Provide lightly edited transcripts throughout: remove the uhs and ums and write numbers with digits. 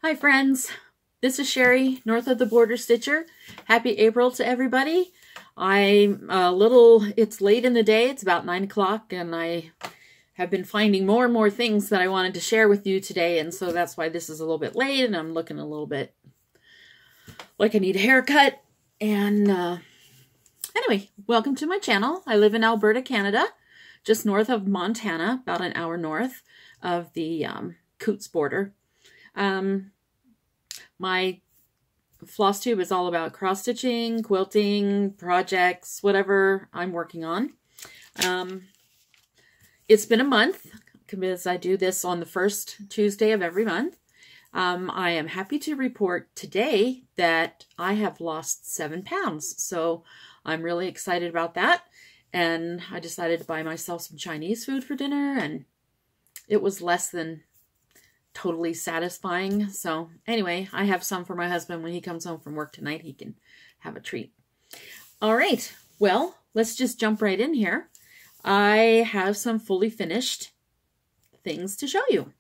Hi friends, this is Sherry, North of the Border Stitcher. Happy April to everybody. It's late in the day, it's about 9 o'clock, and I have been finding more and more things that I wanted to share with you today, and so that's why this is a little bit late, and I'm looking a little bit like I need a haircut. And anyway, welcome to my channel. I live in Alberta, Canada, just north of Montana, about an hour north of the Coots border. My Flosstube is all about cross-stitching, quilting, projects, whatever I'm working on. It's been a month because I do this on the first Tuesday of every month. I am happy to report today that I have lost 7 pounds. So I'm really excited about that. And I decided to buy myself some Chinese food for dinner, and it was less than totally satisfying. So anyway, I have some for my husband. When he comes home from work tonight, he can have a treat. All right, well, let's just jump right in here. I have some fully finished things to show you.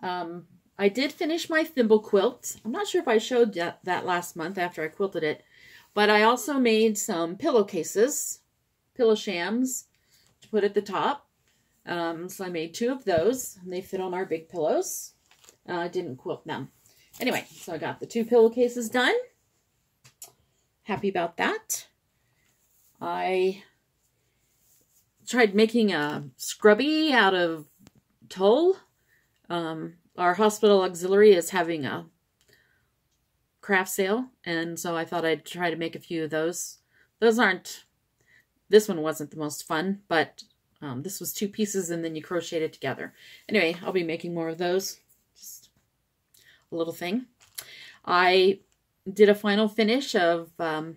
I did finish my thimble quilt. I'm not sure if I showed that last month after I quilted it, but I also made some pillowcases, pillow shams to put at the top. So I made 2 of those, and they fit on our big pillows. I didn't quilt them. Anyway, so I got the 2 pillowcases done. Happy about that. I tried making a scrubby out of tulle. Our hospital auxiliary is having a craft sale, and so I thought I'd try to make a few of those. This one wasn't the most fun, but this was 2 pieces and then you crochet it together. Anyway, I'll be making more of those. Just a little thing. I did a final finish of the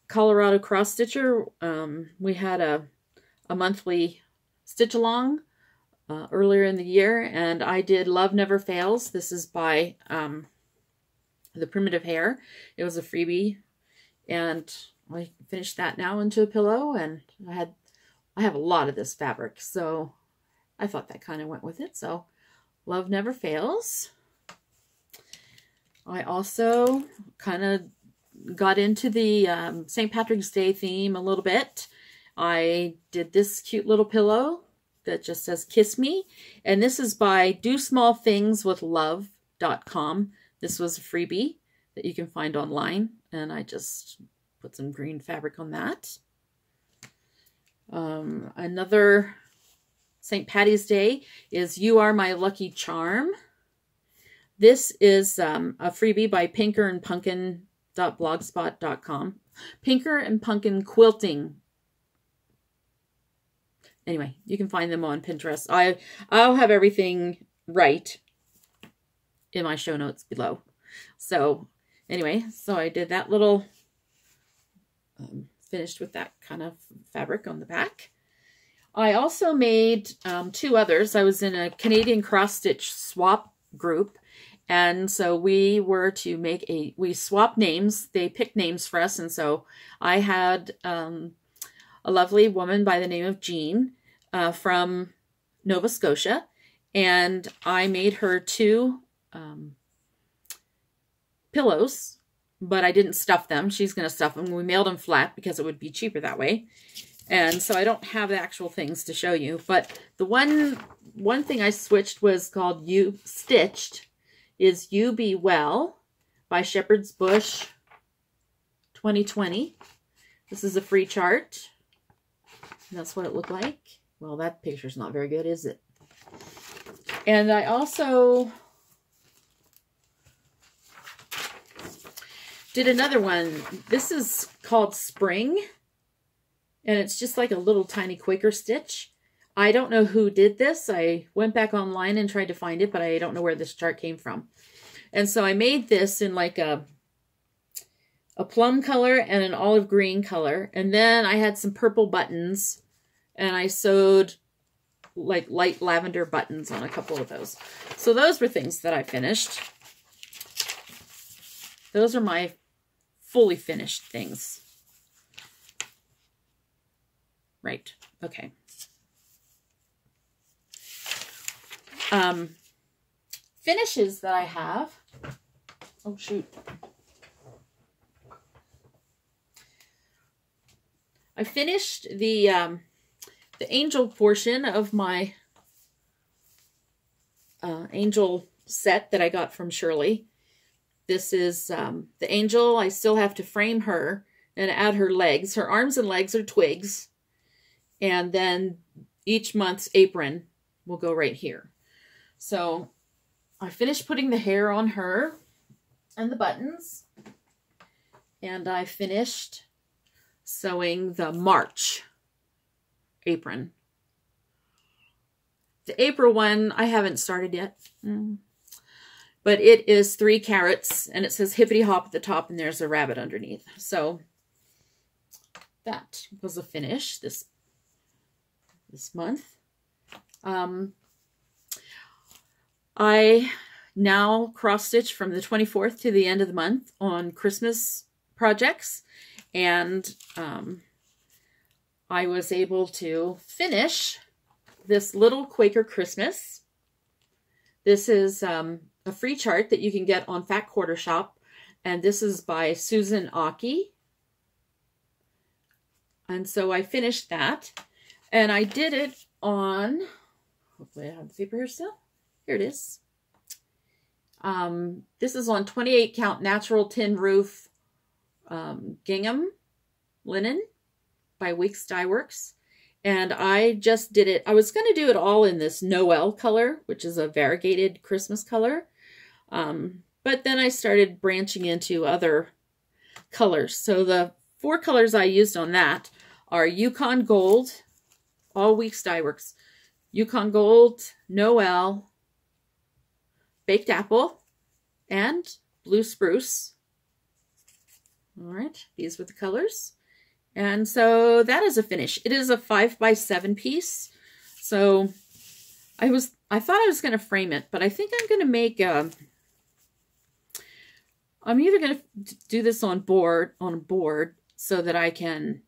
Colorado cross stitcher. We had a monthly stitch along earlier in the year, and I did Love Never Fails. This is by the Primitive Hare. It was a freebie, and I finished that now into a pillow, and I have a lot of this fabric, so I thought that kind of went with it. So Love Never Fails. I also kind of got into the St. Patrick's Day theme a little bit. I did this cute little pillow that just says Kiss Me, and this is by DoSmallThingsWithLove.com. This was a freebie that you can find online, and I just put some green fabric on that. Another St. Patty's Day is You Are My Lucky Charm. This is a freebie by pinkerandpunkin.blogspot.com. Pinker and Punkin Quilting. Anyway, you can find them on Pinterest. I'll have everything right in my show notes below. So anyway, so I did that little finished with that kind of fabric on the back. I also made 2 others. I was in a Canadian cross-stitch swap group, and so we were to make we swapped names. They picked names for us, and so I had a lovely woman by the name of Jean from Nova Scotia, and I made her 2 pillows, but I didn't stuff them. She's going to stuff them. We mailed them flat because it would be cheaper that way. And so I don't have the actual things to show you. But the one thing I switched was called You Stitched is You Be Well by Shepherd's Bush 2020. This is a free chart. And that's what it looked like. Well, that picture's not very good, is it? And I also did another one. This is called Spring, and it's just like a little tiny Quaker stitch. I don't know who did this. I went back online and tried to find it, but I don't know where this chart came from. And so I made this in like a plum color and an olive green color, and then I had some purple buttons, and I sewed like light lavender buttons on a couple of those. So those were things that I finished. Those are my fully finished things. Right. Okay. finishes that I have. Oh, shoot. I finished the angel portion of my angel set that I got from Shirley. This is the angel. I still have to frame her and add her legs. Her arms and legs are twigs. And then each month's apron will go right here. So I finished putting the hair on her and the buttons. And I finished sewing the March apron. The April one, I haven't started yet. But it is 3 carrots, and it says hippity hop at the top, and there's a rabbit underneath. So that was a finish this month. I now cross-stitch from the 24th to the end of the month on Christmas projects, and I was able to finish this little Quaker Christmas. This is a free chart that you can get on fatquartershop, and this is by Susan Aki. And so I finished that, and I did it on, hopefully I have the paper here still. Here it is. This is on 28 count natural tin roof gingham linen by Weeks Dye Works. And I just did it. I was going to do it all in this Noel color, which is a variegated Christmas color. But then I started branching into other colors. So the 4 colors I used on that are Yukon Gold, all Weeks Dye Works. Yukon Gold, Noel, Baked Apple, and Blue Spruce. All right, these were the colors. And so that is a finish. It is a 5x7 piece. So I thought I was going to frame it, but I think I'm going to make I'm either going to do this on a board so that I can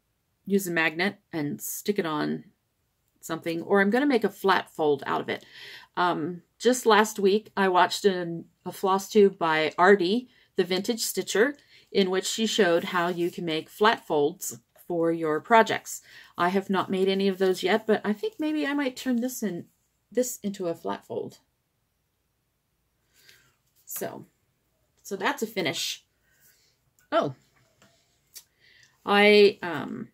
use a magnet and stick it on something, or I'm going to make a flat fold out of it. Just last week, I watched a Flosstube by Artie, the Vintage Stitcher, in which she showed how you can make flat folds for your projects. I have not made any of those yet, but I think maybe I might turn this into a flat fold. So that's a finish. Oh, I am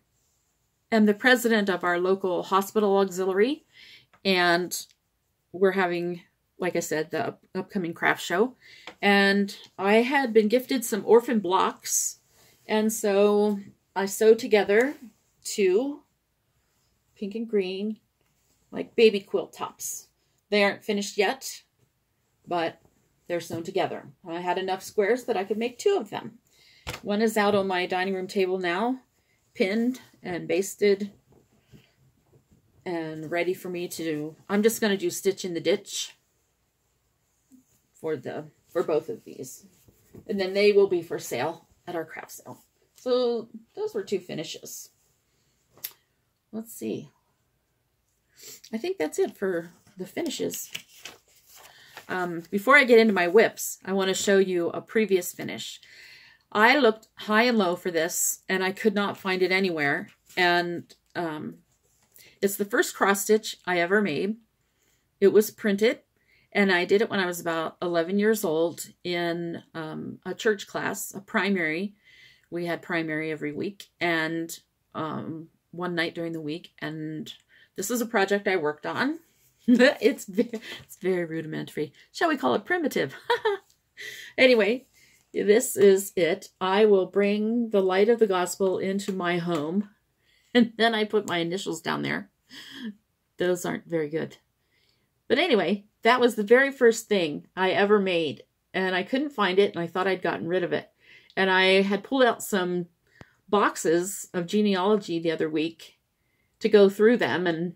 the president of our local hospital auxiliary, and we're having, like I said, the upcoming craft show. And I had been gifted some orphan blocks, and so I sewed together 2 pink and green, like baby quilt tops. They aren't finished yet, but they're sewn together. I had enough squares that I could make 2 of them. One is out on my dining room table now, pinned and basted and ready for me to do. I'm just going to do stitch in the ditch for both of these. And then they will be for sale at our craft sale. So those were 2 finishes. Let's see. I think that's it for the finishes. Before I get into my whips, I want to show you a previous finish. I looked high and low for this, and I could not find it anywhere. And it's the first cross stitch I ever made. It was printed, and I did it when I was about 11 years old in a church class, a primary. We had primary every week, and one night during the week. And this is a project I worked on. It's very rudimentary. Shall we call it primitive? Anyway, this is it. I will bring the light of the gospel into my home, and then I put my initials down there. Those aren't very good. But anyway, that was the very first thing I ever made, and I couldn't find it, and I thought I'd gotten rid of it. And I had pulled out some boxes of genealogy the other week to go through them and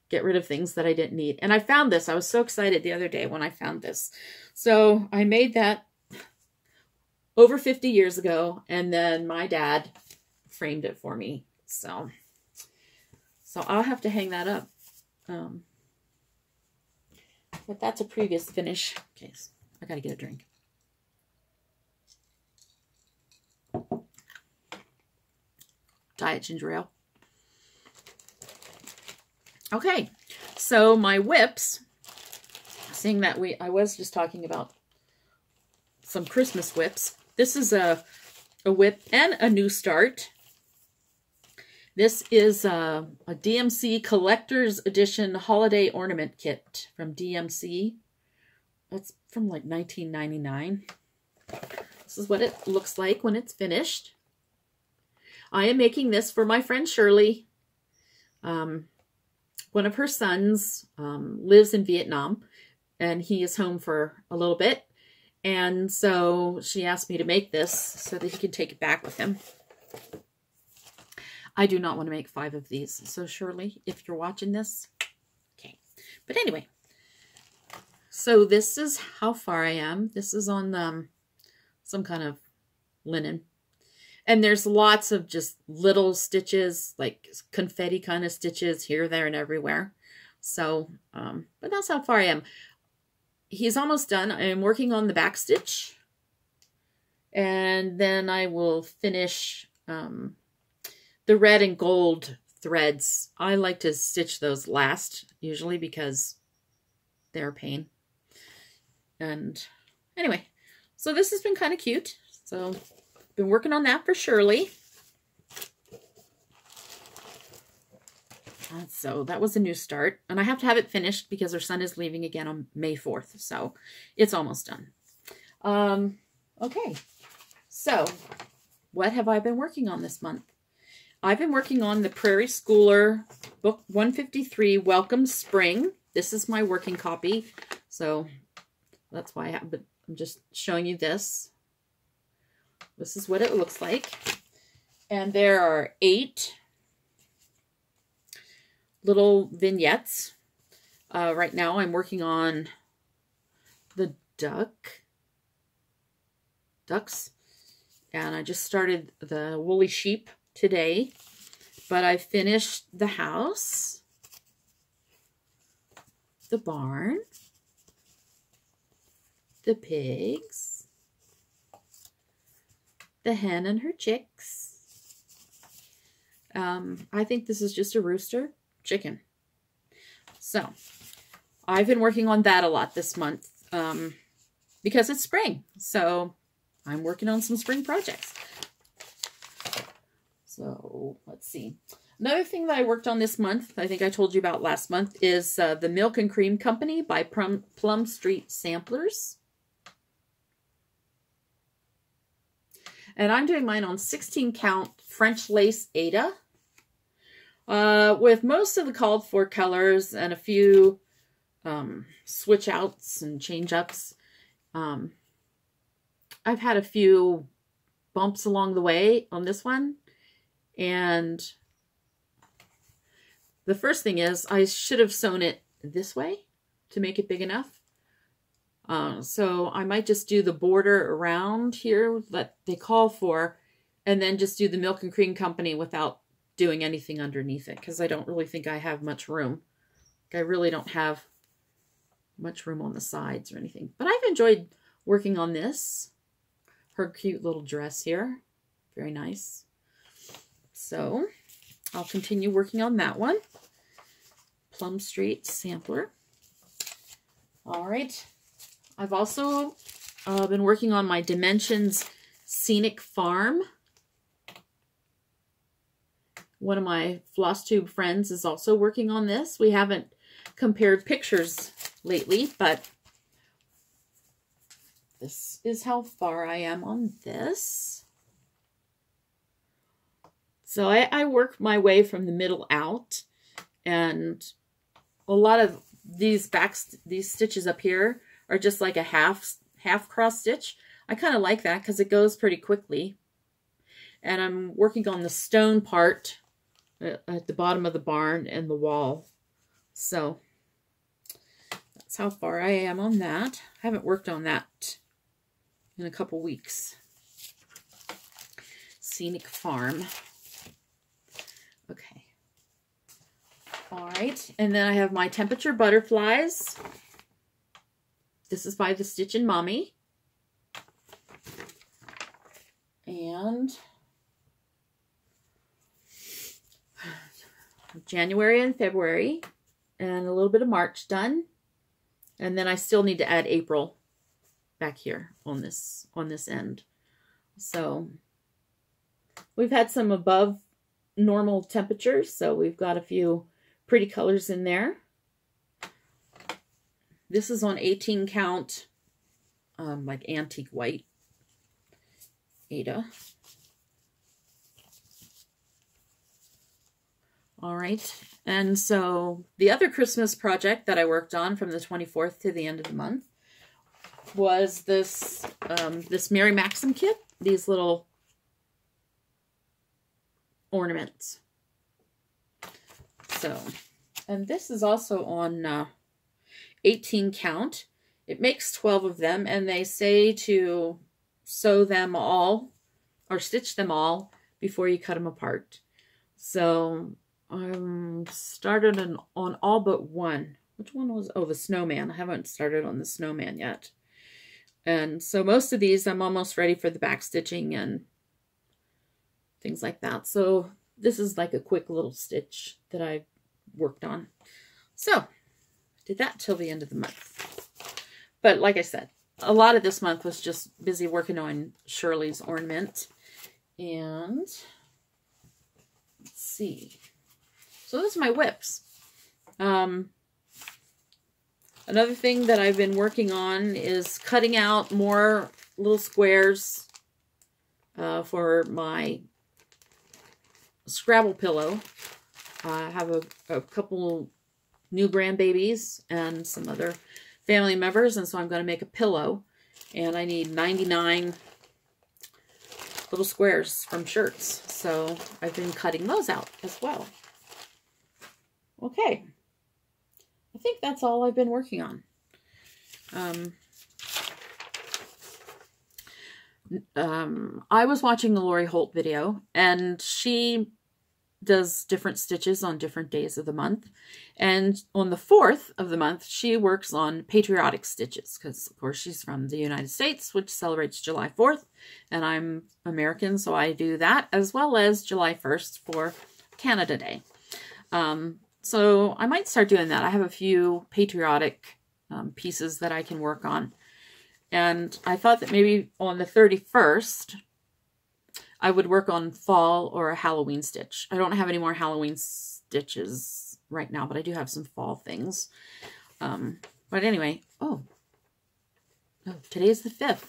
get rid of things that I didn't need. And I found this. I was so excited the other day when I found this. So I made that over 50 years ago, and then my dad framed it for me. So I'll have to hang that up. But that's a previous finish. Okay, gotta get a drink. Diet ginger ale. Okay, so my whips, seeing that I was just talking about some Christmas whips. This is a whip and a new start. This is a DMC Collector's Edition Holiday Ornament Kit from DMC. That's from like 1999. This is what it looks like when it's finished. I am making this for my friend Shirley. One of her sons lives in Vietnam, and he is home for a little bit. And so she asked me to make this so that he could take it back with him. I do not want to make 5 of these. So Shirley, if you're watching this, okay. But anyway, so this is how far I am. This is on some kind of linen. And there's lots of just little stitches, like confetti kind of stitches here, there, and everywhere. So, but that's how far I am. He's almost done. I am working on the back stitch. And then I will finish the red and gold threads. I like to stitch those last, usually, because they're a pain. And anyway, so this has been kind of cute. So been working on that for Shirley. So that was a new start. And I have to have it finished because her son is leaving again on May 4th. So it's almost done. Okay. So what have I been working on this month? I've been working on the Prairie Schooler Book 153, Welcome Spring. This is my working copy. So that's why I'm just showing you this. This is what it looks like. And there are 8 little vignettes. Right now I'm working on the ducks. And I just started the woolly sheep today. But I finished the house, the barn, the pigs, the hen and her chicks. I think this is just a rooster chicken. So I've been working on that a lot this month because it's spring. So I'm working on some spring projects. So let's see. Another thing that I worked on this month, I think I told you about last month, is the Milk and Cream Company by Plum Street Samplers. And I'm doing mine on 16 count French lace Aida. With most of the called for colors and a few switch outs and change ups. I've had a few bumps along the way on this one. And the first thing is I should have sewn it this way to make it big enough. So I might just do the border around here that they call for, and then just do the Milk and Cream Company without doing anything underneath it, because I don't really think I have much room. I really don't have much room on the sides or anything. But I've enjoyed working on this. Her cute little dress here. Very nice. So I'll continue working on that one. Plum Street Sampler. All right. I've also been working on my Dimensions Scenic Farm. One of my Flosstube friends is also working on this. We haven't compared pictures lately, but this is how far I am on this. So I work my way from the middle out, and a lot of these stitches up here are just like a half cross stitch. I kind of like that because it goes pretty quickly. And I'm working on the stone part at the bottom of the barn and the wall. So that's how far I am on that. I haven't worked on that in a couple weeks. Scenic Farm. Okay. All right. And then I have my temperature butterflies. This is by the Stitchin' Mommy. And January and February and a little bit of March done. And then I still need to add April back here on this end. So we've had some above normal temperatures, so we've got a few pretty colors in there. This is on 18 count, like antique white Ada. All right, and so the other Christmas project that I worked on from the 24th to the end of the month was this this Mary Maxim kit. These little ornaments. So, and this is also on 18 count. It makes 12 of them, and they say to sew them all or stitch them all before you cut them apart. So I started on all but one. Which one was? Oh, the snowman. I haven't started on the snowman yet. And so most of these I'm almost ready for the back stitching and things like that. So this is like a quick little stitch that I worked on. So did that till the end of the month. But like I said, a lot of this month was just busy working on Shirley's ornament. And let's see. So this is my whips. Another thing that I've been working on is cutting out more little squares for my Scrabble pillow. I have a couple new grandbabies and some other family members, and so I'm going to make a pillow. And I need 99 little squares from shirts. So I've been cutting those out as well. Okay. I think that's all I've been working on. I was watching the Lori Holt video, and she does different stitches on different days of the month. And on the 4th of the month, she works on patriotic stitches because, of course, she's from the United States, which celebrates July 4th. And I'm American, so I do that, as well as July 1st for Canada Day. So I might start doing that. I have a few patriotic pieces that I can work on. And I thought that maybe on the 31st, I would work on fall or a Halloween stitch. I don't have any more Halloween stitches right now, but I do have some fall things. But anyway, oh, today's the 5th.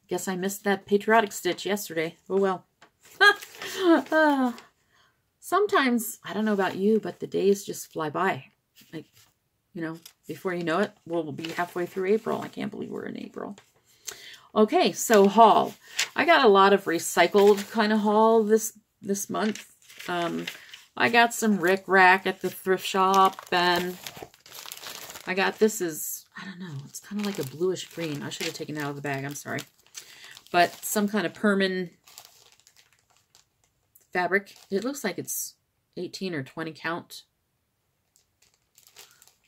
Guess I missed that patriotic stitch yesterday. Oh, well. Sometimes, I don't know about you, but the days just fly by. Like, you know, before you know it, we'll be halfway through April. I can't believe we're in April. Okay, so haul. I got a lot of recycled kind of haul this month. I got some rickrack at the thrift shop, and I got, this is, I don't know, it's kind of like a bluish green. I should have taken it out of the bag, I'm sorry. But some kind of permanent fabric. It looks like it's 18 or 20 count.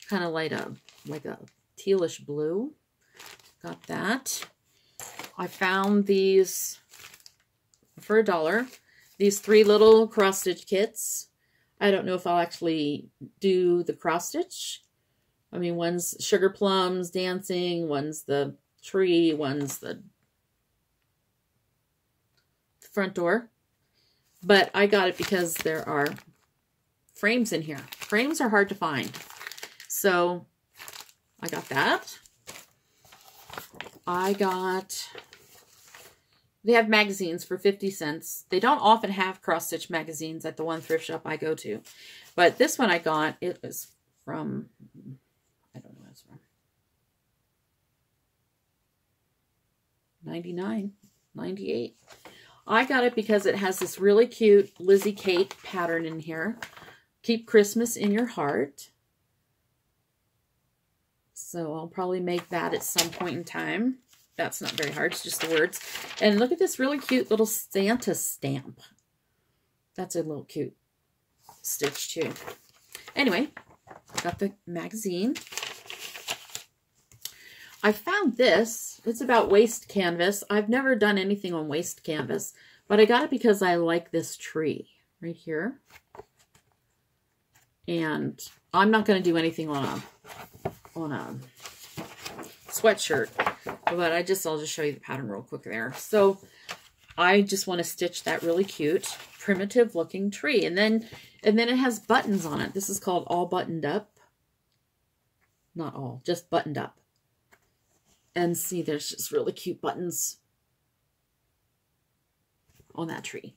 Kind of like a tealish blue. Got that. I found these for $1. These 3 little cross stitch kits. I don't know if I'll actually do the cross stitch. I mean, one's sugar plums dancing, one's the tree, one's the front door. But I got it because there are frames in here. Frames are hard to find. So I got that. They have magazines for 50 cents. They don't often have cross-stitch magazines at the one thrift shop I go to. But this one I got, it was from, I don't know what it's from. 99, 98. I got it because it has this really cute Lizzie Kate pattern in here. Keep Christmas in your heart. So I'll probably make that at some point in time. That's not very hard. It's just the words. And look at this really cute little Santa stamp. That's a little cute stitch too. Anyway, got the magazine. I found this. It's about waste canvas. I've never done anything on waste canvas, but I got it because I like this tree right here. And I'm not going to do anything on a sweatshirt, but I'll just show you the pattern real quick there. So I just want to stitch that really cute, primitive looking tree. And then it has buttons on it. This is called All Buttoned Up. Not all, just buttoned up. And see, there's just really cute buttons on that tree.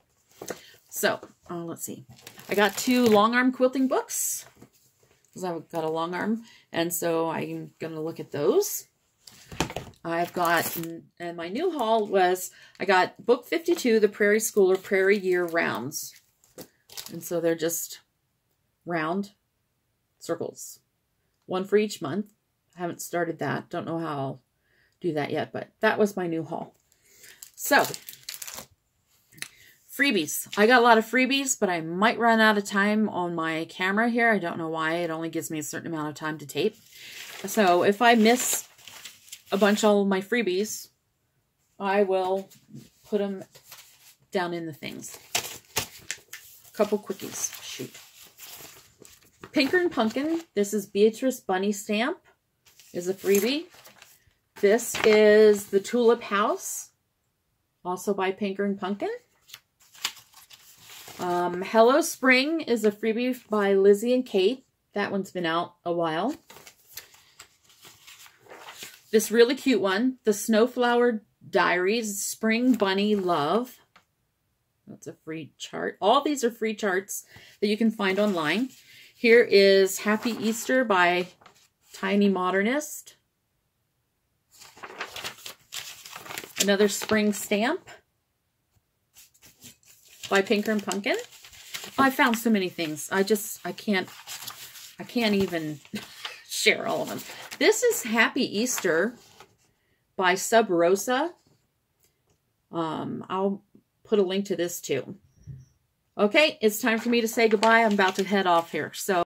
So, let's see. I got 2 long arm quilting books because I've got a long arm. And so I'm going to look at those. I've got, and my new haul was, I got book 52, the Prairie Schooler Prairie Year Rounds. And so they're just round circles. 1 for each month. I haven't started that. Don't know how I'll do that yet, but that was my new haul. So, freebies. I got a lot of freebies, but I might run out of time on my camera here. I don't know why. It only gives me a certain amount of time to tape. So if I miss a bunch of my freebies, I will put them down in the things. A couple quickies. Shoot. Pinker and Pumpkin. This is Beatrice Bunny Stamp. Is a freebie. This is the Tulip House. Also by Pinker and Pumpkin. Hello Spring is a freebie by Lizzie and Kate. That one's been out a while. This really cute one, the Snowflower Diaries, Spring Bunny Love. That's a free chart. All these are free charts that you can find online. Here is Happy Easter by Tiny Modernist. Another spring stamp by Pinker and Pumpkin. I found so many things. I can't even share all of them. This is Happy Easter by Sub Rosa. I'll put a link to this too. Okay, it's time for me to say goodbye. I'm about to head off here. So